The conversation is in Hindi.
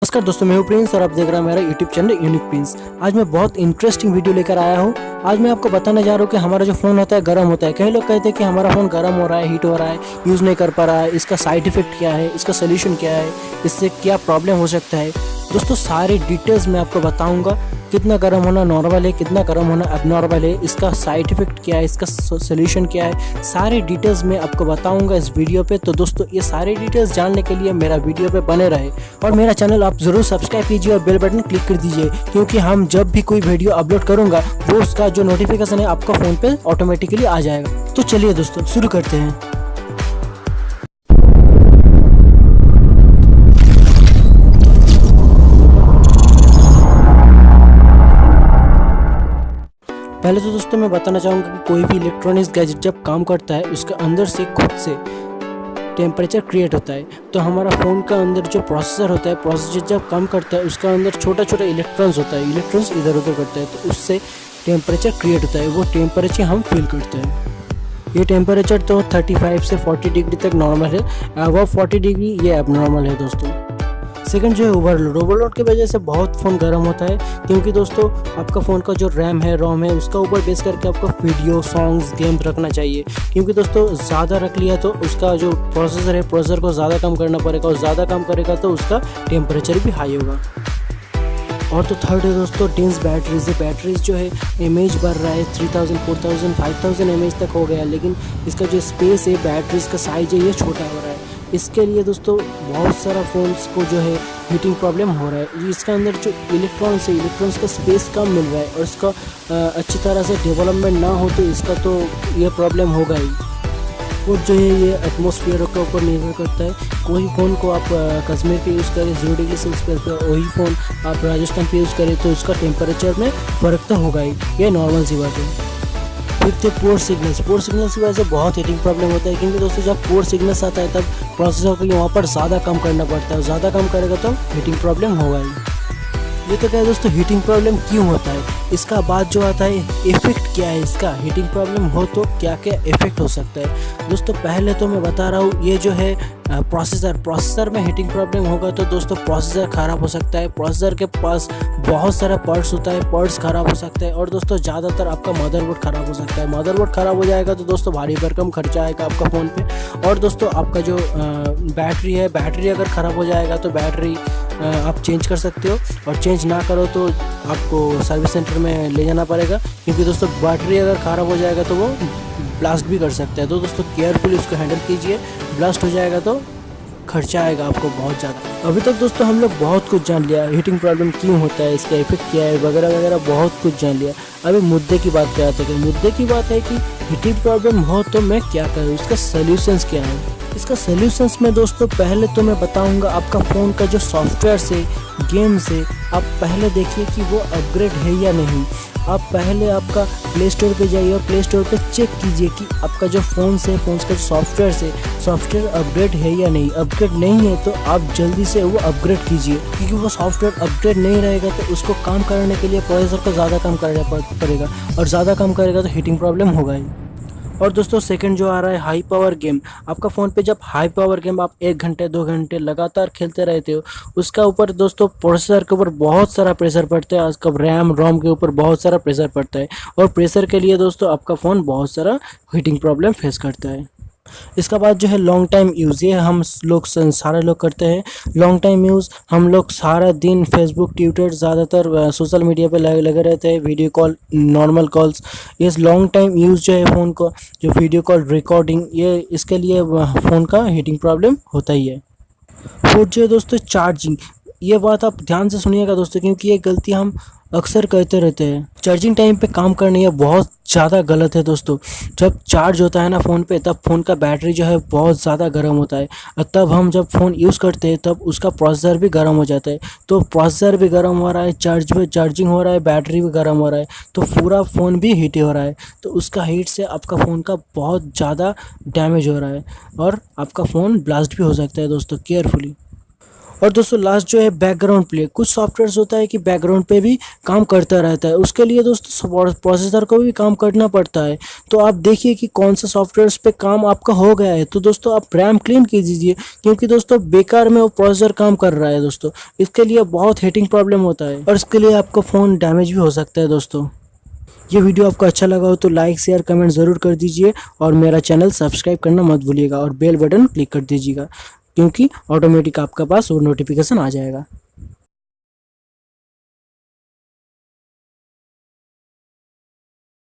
नमस्कार दोस्तों, मैं हूं प्रिंस और आप देख रहे हैं मेरा यूट्यूब चैनल यूनिक प्रिंस। आज मैं बहुत इंटरेस्टिंग वीडियो लेकर आया हूं। आज मैं आपको बताने जा रहा हूं कि हमारा जो फ़ोन होता है गर्म होता है। कई लोग कहते हैं कि हमारा फ़ोन गर्म हो रहा है, हीट हो रहा है, यूज़ नहीं कर पा रहा है, इसका साइड इफ़ेक्ट क्या है, इसका सोल्यूशन क्या है, इससे क्या प्रॉब्लम हो सकता है। दोस्तों सारी डिटेल्स मैं आपको बताऊँगा। कितना गर्म होना नॉर्मल है, कितना गर्म होना एबनॉर्मल है, इसका साइड इफ़ेक्ट क्या है, इसका सोल्यूशन क्या है, सारी डिटेल्स मैं आपको बताऊंगा इस वीडियो पे। तो दोस्तों ये सारी डिटेल्स जानने के लिए मेरा वीडियो पे बने रहे और मेरा चैनल आप ज़रूर सब्सक्राइब कीजिए और बेल बटन क्लिक कर दीजिए, क्योंकि हम जब भी कोई वीडियो अपलोड करूँगा वो उसका जो नोटिफिकेशन है आपका फ़ोन पर ऑटोमेटिकली आ जाएगा। तो चलिए दोस्तों शुरू करते हैं। पहले तो दोस्तों मैं बताना चाहूँगा कि कोई भी इलेक्ट्रॉनिक्स गैजेट जब काम करता है उसके अंदर से खुद से टेम्परेचर क्रिएट होता है। तो हमारा फ़ोन का अंदर जो प्रोसेसर होता है, प्रोसेसर जब काम करता है उसका अंदर छोटा छोटा इलेक्ट्रॉन्स होता है, इलेक्ट्रॉन्स इधर उधर करता है, तो उससे टेम्परेचर क्रिएट होता है। वो टेम्परेचर हम फील करते हैं। ये टेम्परेचर तो 35 से 40 डिग्री तक नॉर्मल है, अबव 40 डिग्री ये एबनॉर्मल है दोस्तों। सेकंड जो है ओवरलोड की वजह से बहुत फ़ोन गर्म होता है, क्योंकि दोस्तों आपका फ़ोन का जो रैम है, रोम है, उसका ऊपर बेस करके आपको वीडियो, सॉन्ग्स, गेम्स रखना चाहिए। क्योंकि दोस्तों ज़्यादा रख लिया तो उसका जो प्रोसेसर है, प्रोसेसर को ज़्यादा कम करना पड़ेगा, और ज़्यादा कम करेगा तो उसका टेम्परेचर भी हाई होगा। और तो थर्ड है दोस्तों डेंस बैटरीज। बैटरीज जो है एमएच बढ़ रहा है, 3000, 4000, 5000 एमएच तक हो गया, लेकिन इसका जो स्पेस है, बैटरीज का साइज है, ये छोटा हो रहा है। इसके लिए दोस्तों बहुत सारा फ़ोन्स को जो है हीटिंग प्रॉब्लम हो रहा है। इसके अंदर जो इलेक्ट्रॉन्स है, इलेक्ट्रॉन्स का स्पेस कम मिल रहा है, और इसका अच्छी तरह से डेवलपमेंट ना हो तो इसका तो ये प्रॉब्लम होगा ही। और जो है ये एटमॉस्फेयर के ऊपर निर्भर करता है। कोई फ़ोन को आप कश्मीर पे यूज़ करें 0 डिग्री सेल्सियस पे, वही फ़ोन आप राजस्थान पे यूज़ करें तो उसका टेम्परेचर में फ़र्क तो होगा ही, ये नॉर्मल सी बात है। फिर पोर सिग्नल्स की वजह से बहुत हीटिंग प्रॉब्लम होता है, क्योंकि दोस्तों जब पोर सिग्नल्स आता है तब प्रोसेसर को वहाँ पर ज़्यादा कम करना पड़ता है, ज़्यादा कम करेगा तो हीटिंग प्रॉब्लम होगा ही। ये तो क्या है दोस्तों, हीटिंग प्रॉब्लम क्यों होता है, इसका बाद जो आता है इफ़ेक्ट क्या है इसका। हीटिंग प्रॉब्लम हो तो क्या क्या इफ़ेक्ट हो सकता है। दोस्तों पहले तो मैं बता रहा हूँ, ये जो है प्रोसेसर में हीटिंग प्रॉब्लम होगा तो दोस्तों प्रोसेसर ख़राब हो सकता है। प्रोसेसर के पास बहुत सारा पार्ट्स होता है, पार्ट्स ख़राब हो सकता है। और दोस्तों ज़्यादातर आपका मदरबोर्ड ख़राब हो सकता है। मदरबोर्ड ख़राब हो जाएगा तो दोस्तों भारी भरकम खर्चा आएगा आपका फ़ोन पे। और दोस्तों आपका जो बैटरी है, बैटरी अगर ख़राब हो जाएगा तो बैटरी आप चेंज कर सकते हो, और चेंज ना करो तो आपको सर्विस सेंटर में ले जाना पड़ेगा, क्योंकि दोस्तों बैटरी अगर ख़राब हो जाएगा तो वो ब्लास्ट भी कर सकता है। तो दोस्तों केयरफुली उसको हैंडल कीजिए, ब्लास्ट हो जाएगा तो खर्चा आएगा आपको बहुत ज़्यादा। अभी तक दोस्तों हम लोग बहुत कुछ जान लिया, हीटिंग प्रॉब्लम क्यों होता है, इसका इफेक्ट क्या है, वगैरह वगैरह बहुत कुछ जान लिया। अभी मुद्दे की बात पे आते हैं। मुद्दे की बात है कि हीटिंग प्रॉब्लम हो तो मैं क्या करूँ, इसका सोल्यूशंस क्या है। इसका सोल्यूशंस में दोस्तों पहले तो मैं बताऊंगा आपका फ़ोन का जो सॉफ्टवेयर से, गेम से, आप पहले देखिए कि वो अपग्रेड है या नहीं। आप पहले आपका प्ले स्टोर पे जाइए और प्ले स्टोर पे चेक कीजिए कि आपका जो फ़ोन का सॉफ्टवेयर अपग्रेड है या नहीं। अपग्रेड नहीं है तो आप जल्दी से वो अपग्रेड कीजिए, क्योंकि वो सॉफ्टवेयर अपग्रेड नहीं रहेगा तो उसको काम करने के लिए प्रोसेसर को ज़्यादा काम करना पड़ेगा, और ज़्यादा काम करेगा तो हीटिंग प्रॉब्लम होगा ही। और दोस्तों सेकंड जो आ रहा है हाई पावर गेम। आपका फ़ोन पे जब हाई पावर गेम आप 1 घंटे 2 घंटे लगातार खेलते रहते हो, उसका ऊपर दोस्तों प्रोसेसर के ऊपर बहुत सारा प्रेशर पड़ता है, उसका रैम रोम के ऊपर बहुत सारा प्रेशर पड़ता है, और प्रेशर के लिए दोस्तों आपका फ़ोन बहुत सारा हीटिंग प्रॉब्लम फेस करता है। इसका बाद जो है लॉन्ग टाइम यूज़, ये हम लोग सारे लोग करते हैं। लॉन्ग टाइम यूज़ हम लोग सारा दिन फेसबुक, ट्विटर, ज़्यादातर सोशल मीडिया पे लगे रहते हैं, वीडियो कॉल, नॉर्मल कॉल्स। ये लॉन्ग टाइम यूज़ जो है फ़ोन को, जो वीडियो कॉल रिकॉर्डिंग, ये इसके लिए फ़ोन का हीटिंग प्रॉब्लम होता ही है। फोर्थ जो है दोस्तों चार्जिंग। ये बात आप ध्यान से सुनिएगा दोस्तों, क्योंकि ये गलती हम अक्सर करते रहते हैं। चार्जिंग टाइम पे काम करना ये बहुत ज़्यादा गलत है दोस्तों। जब चार्ज होता है ना फ़ोन पे, तब फ़ोन का बैटरी जो है बहुत ज़्यादा गर्म होता है, और तब हम जब फ़ोन यूज़ करते हैं तब उसका प्रोसेसर भी गर्म हो जाता है। तो प्रोसेसर भी गर्म हो रहा है, चार्जिंग हो रहा है, बैटरी भी गर्म हो रहा है, तो पूरा फ़ोन भी हीट हो रहा है। तो उसका हीट से आपका फ़ोन का बहुत ज़्यादा डैमेज हो रहा है, और आपका फ़ोन ब्लास्ट भी हो सकता है दोस्तों, केयरफुली। और दोस्तों लास्ट जो है बैकग्राउंड प्ले, कुछ सॉफ्टवेयर्स होता है कि बैकग्राउंड पे भी काम करता रहता है, उसके लिए दोस्तों प्रोसेसर को भी काम करना पड़ता है। तो आप देखिए कि कौन सा सॉफ्टवेयर्स पे काम आपका हो गया है, तो दोस्तों आप रैम क्लीन कीजिए, क्योंकि दोस्तों बेकार में वो प्रोसेसर काम कर रहा है दोस्तों। इसके लिए बहुत हीटिंग प्रॉब्लम होता है और इसके लिए आपका फ़ोन डैमेज भी हो सकता है दोस्तों। ये वीडियो आपको अच्छा लगा हो तो लाइक शेयर कमेंट ज़रूर कर दीजिए और मेरा चैनल सब्सक्राइब करना मत भूलिएगा और बेल बटन क्लिक कर दीजिएगा, क्योंकि ऑटोमेटिक आपके पास वो नोटिफिकेशन आ जाएगा।